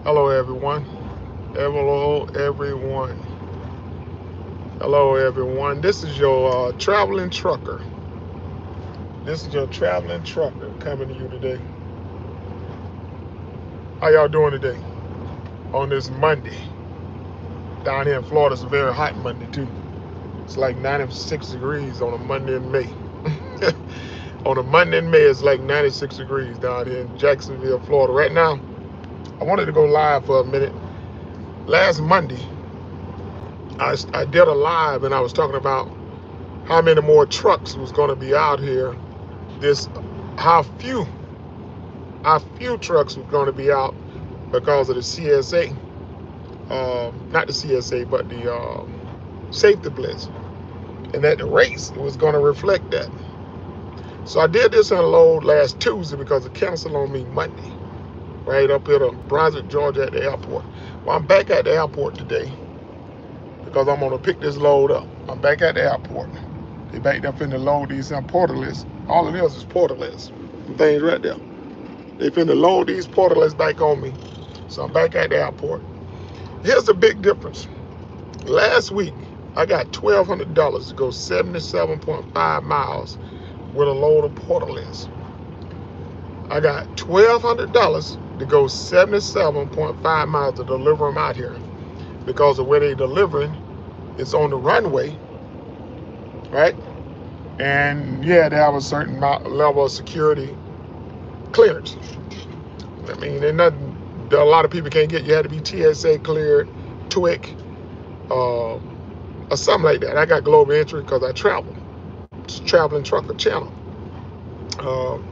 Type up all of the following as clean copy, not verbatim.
Hello, everyone. Hello, everyone. Hello, everyone. This is your traveling trucker. This is your traveling trucker coming to you today. How y'all doing today on this Monday? Down here in Florida, it's a very hot Monday, too. It's like 96 degrees on a Monday in May. On a Monday in May, it's like 96 degrees down here in Jacksonville, Florida. Right now, I wanted to go live for a minute. Last Monday, I did a live and I was talking about how many more trucks was going to be out here. This how few trucks were going to be out because of the CSA, not the CSA, but the safety blitz, and that the race was going to reflect that. So I did this unload last Tuesday because it canceled on me Monday, right up here to Brunswick, Georgia at the airport. Well, I'm back at the airport today because I'm going to pick this load up. I'm back at the airport. They back up finna load these portalets. All it is portalets. Some things right there. They finna load these portalets back on me. So I'm back at the airport. Here's the big difference. Last week, I got $1,200 to go 77.5 miles with a load of portalets. I got $1,200 to go 77.5 miles to deliver them out here because of where they delivering. It's on the runway, right? And yeah, they have a certain level of security clearance. I mean, there's nothing that a lot of people can't get. You had to be TSA cleared, TWIC, or something like that. I got global entry because I travel. It's a traveling trucker channel. Um,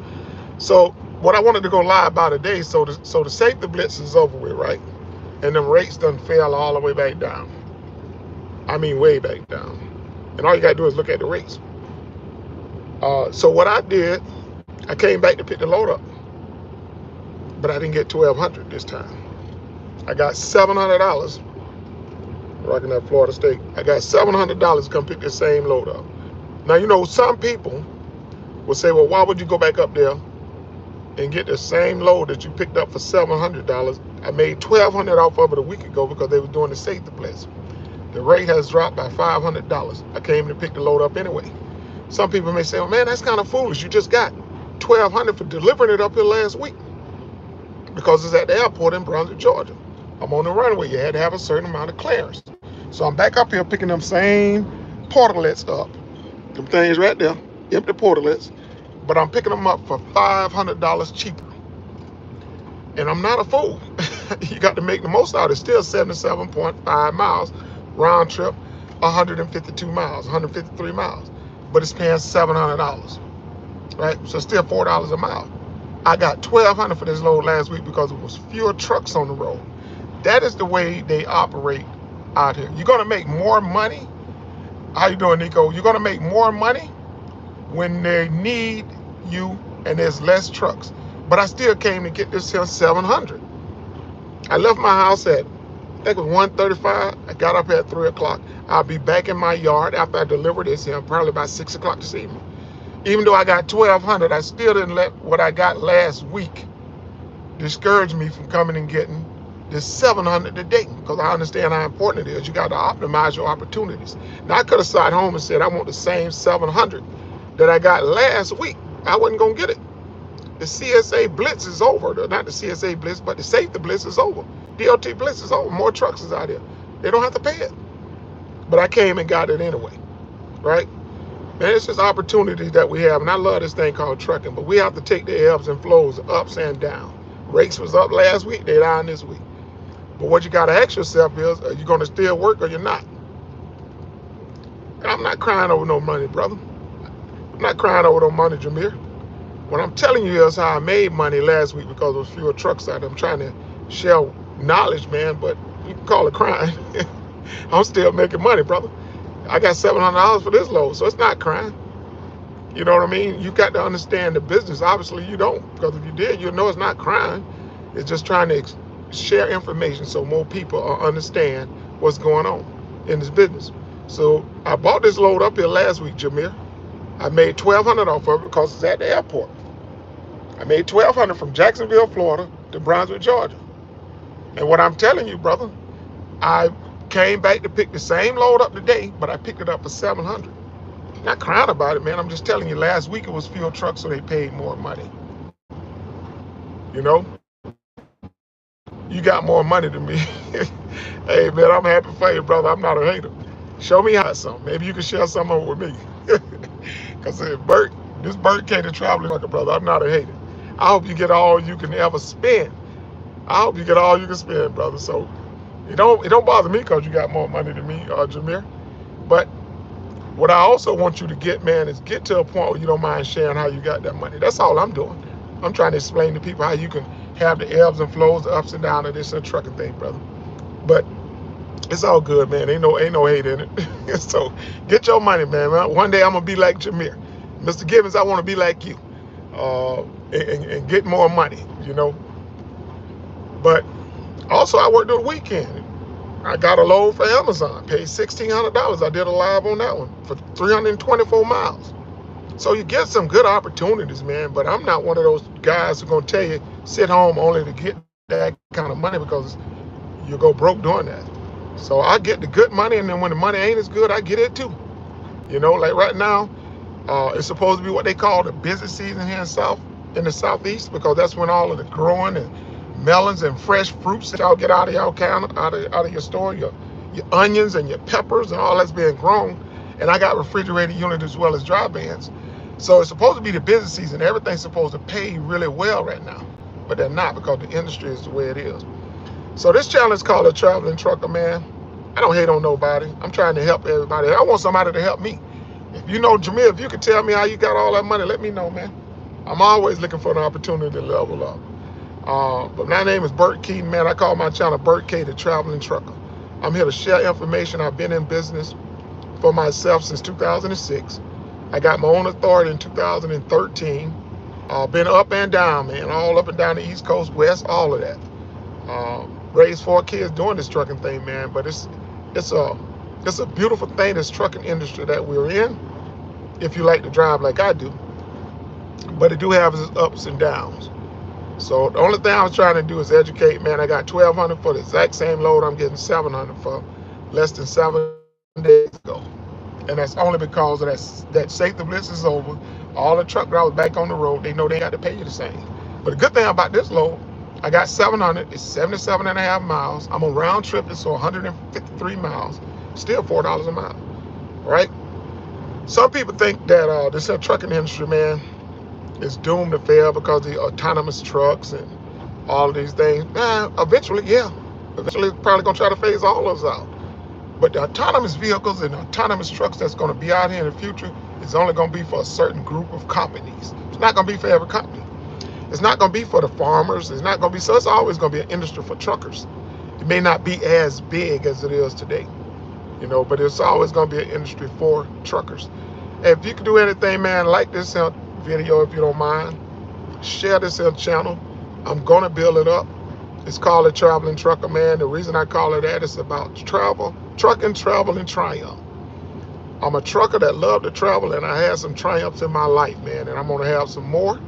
so what I wanted to go live about today, so the safety blitz is over with, right? And them rates done fell all the way back down. I mean, way back down. And all you got to do is look at the rates. So what I did, I came back to pick the load up, but I didn't get 1,200 this time. I got $700 rocking that Florida State. I got $700 to come pick the same load up. Now, you know, some people will say, well, why would you go back up there and get the same load that you picked up for $700? I made $1,200 off of it a week ago because they were doing the safety blitz. The rate has dropped by $500. I came to pick the load up anyway. Some people may say, well, man, that's kind of foolish. You just got $1,200 for delivering it up here last week because it's at the airport in Brunswick, Georgia. I'm on the runway. You had to have a certain amount of clearance. So I'm back up here picking them same portalets up. Them things right there, empty portalets. But I'm picking them up for $500 cheaper. And I'm not a fool. You got to make the most out of it. It's still 77.5 miles round trip, 152 miles, 153 miles. But it's paying $700, right? So still $4 a mile. I got $1,200 for this load last week because it was fewer trucks on the road. That is the way they operate out here. You're going to make more money. How you doing, Nico? You're going to make more money when they need you and there's less trucks. But I still came to get this here 700. I left my house at, I think it was 1:35. I got up at 3 o'clock. I'll be back in my yard after I deliver this here, probably about 6 o'clock this evening. Even though I got $1,200, I still didn't let what I got last week discourage me from coming and getting this 700 today, because I understand how important it is. You got to optimize your opportunities. Now, I could have sat home and said I want the same 700 that I got last week. I wasn't going to get it. The CSA blitz is over. Not the CSA blitz, but the safety blitz is over. DOT blitz is over. More trucks is out there. They don't have to pay it. But I came and got it anyway, right? And it's just opportunities that we have. And I love this thing called trucking, but we have to take the ebbs and flows, ups and down. Rates was up last week, they down this week. But what you got to ask yourself is, are you going to still work or you're not? And I'm not crying over no money, brother. I'm not crying over no money, Jameer. What I'm telling you is how I made money last week because there was fewer trucks out there. I'm trying to share knowledge, man, but you can call it crying. I'm still making money, brother. I got $700 for this load, so it's not crying. You know what I mean? You got to understand the business. Obviously, you don't, because if you did, you know it's not crying. It's just trying to share information so more people understand what's going on in this business. So I bought this load up here last week, Jameer. I made $1,200 off of it because it's at the airport. I made $1,200 from Jacksonville, Florida to Brunswick, Georgia. And what I'm telling you, brother, I came back to pick the same load up today, but I picked it up for 700. Not crying about it, man. I'm just telling you, last week it was fuel trucks, so they paid more money. You know, you got more money than me. Hey, man, I'm happy for you, brother. I'm not a hater. Show me how some. Maybe you can share some of it with me. Because this Bert K, the traveling trucker, brother, I'm not a hater. I hope you get all you can ever spend. I hope you get all you can spend, brother. So it don't bother me because you got more money than me, Jameer. But what I also want you to get, man, is get to a point where you don't mind sharing how you got that money. That's all I'm doing. I'm trying to explain to people how you can have the ebbs and flows, the ups and downs of this trucking thing, brother. But it's all good, man. Ain't no hate in it. So get your money, man. One day I'm gonna be like Jameer. Mr. Gibbons, I want to be like you, and get more money, you know. But also, I worked on the weekend. I got a load for Amazon, paid $1,600. I did a live on that one for 324 miles. So you get some good opportunities, man. But I'm not one of those guys who are gonna tell you sit home only to get that kind of money, because you go broke doing that. So I get the good money, and then when the money ain't as good, I get it too. You know, like right now, it's supposed to be what they call the busy season here in the southeast, because that's when all of the growing and melons and fresh fruits that y'all get out of y'all counter, out of your store, your onions and your peppers and all that's being grown. And I got refrigerated units as well as dry vans. So it's supposed to be the busy season. Everything's supposed to pay really well right now, but they're not, because the industry is the way it is. So this channel is called A Traveling Trucker, man. I don't hate on nobody. I'm trying to help everybody. I want somebody to help me. If you know Jameer, if you can tell me how you got all that money, let me know, man. I'm always looking for an opportunity to level up. But my name is Bert K, man. I call my channel Bert K, the Traveling Trucker. I'm here to share information. I've been in business for myself since 2006. I got my own authority in 2013. Been up and down, man, all up and down the East Coast, West, all of that. Raised 4 kids doing this trucking thing, man. But it's a beautiful thing, this trucking industry that we're in, if you like to drive like I do. But it do have its ups and downs. So the only thing I was trying to do is educate, man. I got $1,200 for the exact same load I'm getting $700 for less than 7 days ago. And that's only because of that safety blitz is over. All the truck drivers back on the road, they know they got to pay you the same. But the good thing about this load, I got 700, it's 77.5 miles. I'm a round trip, so 153 miles, still $4 a mile, right? Some people think that this trucking industry, man, is doomed to fail because of the autonomous trucks and all of these things. Eventually, yeah. Eventually, it's probably going to try to phase all of us out. But the autonomous vehicles and autonomous trucks that's going to be out here in the future is only going to be for a certain group of companies. It's not going to be for every company. It's not going to be for the farmers. It's not going to be, so it's always going to be an industry for truckers. It may not be as big as it is today, you know, but it's always going to be an industry for truckers. If you can do anything, man, like this video if you don't mind. Share this channel. I'm going to build it up. It's called A Traveling Trucker, man. The reason I call it that is about trucking, travel, and triumph. I'm a trucker that love to travel, and I had some triumphs in my life, man, and I'm going to have some more.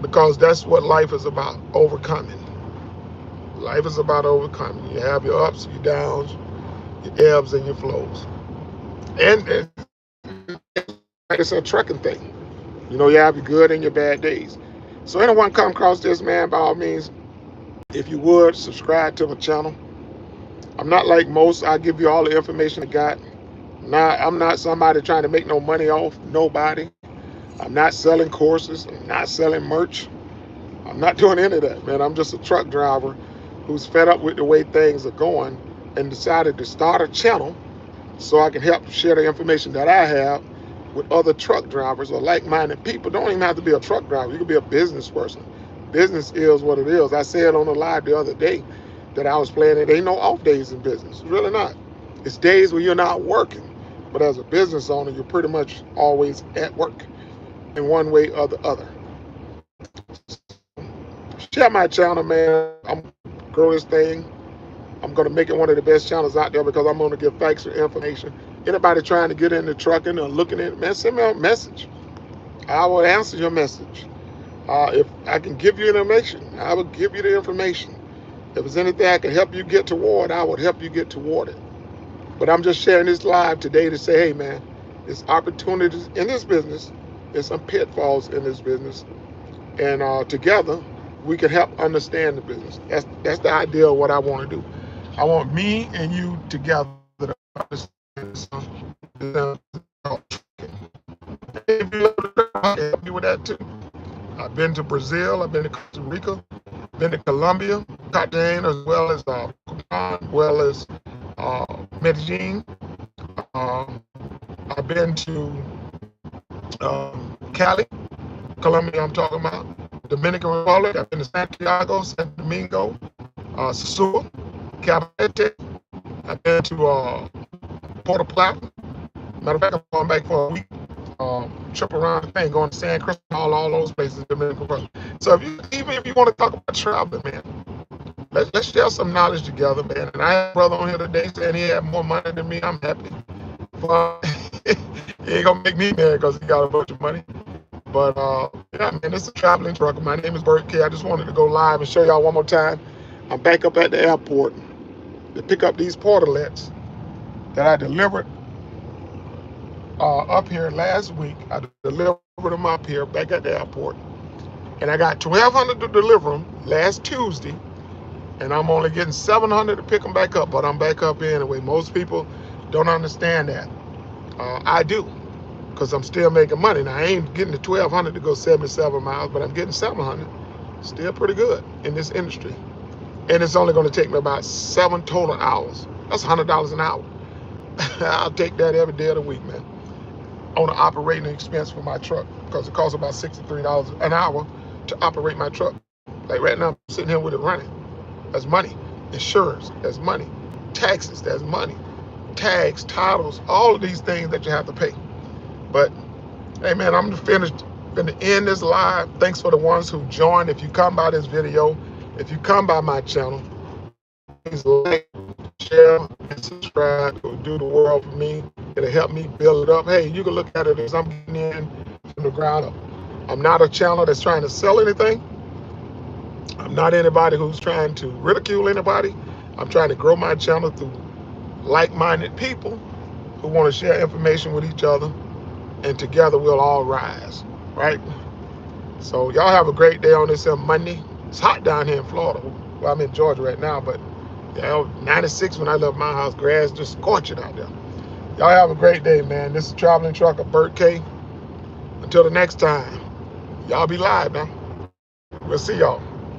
Because that's what life is about, overcoming. Life is about overcoming. You have your ups, your downs, your ebbs, and your flows. And it's a trucking thing. You know, you have your good and your bad days. So anyone come across this, man, by all means, if you would, subscribe to my channel. I'm not like most. I give you all the information I got. I'm not somebody trying to make no money off nobody. I'm not selling courses. I'm not selling merch. I'm not doing any of that, man. I'm just a truck driver who's fed up with the way things are going and decided to start a channel so I can help share the information that I have with other truck drivers or like-minded people. Don't even have to be a truck driver. You can be a business person. Business is what it is. I said on the live the other day that I was playing, it ain't no off days in business. It's really not. It's days when you're not working. But as a business owner, you're pretty much always at work in one way or the other. Share my channel, man. I'm going to grow this thing. I'm going to make it one of the best channels out there because I'm going to give facts and information. Anybody trying to get into trucking or looking at it, man, send me a message. I will answer your message. If I can give you information, I will give you the information. If there's anything I can help you get toward, I would help you get toward it. But I'm just sharing this live today to say, hey man, there's opportunities in this business. There's some pitfalls in this business, and together we can help understand the business. That's the idea of what I want to do. I want me and you together to understand this. If you love it, I can help you with that too. I've been to Brazil, I've been to Costa Rica, been to Colombia, Cartagena, as well as as well as Medellin. Uh, I've been to Cali, Colombia. I'm talking about Dominican Republic. I've been to Santiago, San Domingo, Sosua, Cabarete. I've been to Puerto Plata. Matter of fact, I'm going back for a week. Trip around the thing, going to San Cristobal, all those places, Dominican Republic. So even if you want to talk about traveling, man, let's share some knowledge together, man. And I have a brother on here today saying he had more money than me. I'm happy. But he ain't gonna make me mad because he got a bunch of money. But yeah, man, it's a traveling trucker. My name is Bert K. I just wanted to go live and show y'all one more time. I'm back up at the airport to pick up these portalets that I delivered up here last week. I delivered them up here back at the airport, and I got 1,200 to deliver them last Tuesday, and I'm only getting 700 to pick them back up. But I'm back up here anyway. Most people don't understand that. I do, because I'm still making money. Now I ain't getting the 1,200 to go 77 miles, but I'm getting 700. Still pretty good in this industry, and it's only going to take me about 7 total hours. That's $100 an hour. I'll take that every day of the week, man, on the operating expense for my truck, because it costs about $63 an hour to operate my truck. Like right now, I'm sitting here with it running. That's money. Insurance, that's money. Taxes, that's money. Tags, titles, all of these things that you have to pay. But hey man, I'm finished. Gonna end this live. Thanks for the ones who joined. If you come by this video, if you come by my channel, please like, share, and subscribe. It'll do the world for me. It'll help me build it up. Hey, you can look at it as I'm getting in from the ground up. I'm not a channel that's trying to sell anything. I'm not anybody who's trying to ridicule anybody. I'm trying to grow my channel through like-minded people who want to share information with each other, and together we'll all rise, right? So y'all have a great day on this Monday. It's hot down here in Florida. Well, I'm in Georgia right now, but yeah, 96 when I left my house, grass just scorching out there. Y'all have a great day, man. This is Traveling Trucker Bert K. Until the next time, y'all be live now. We'll see y'all.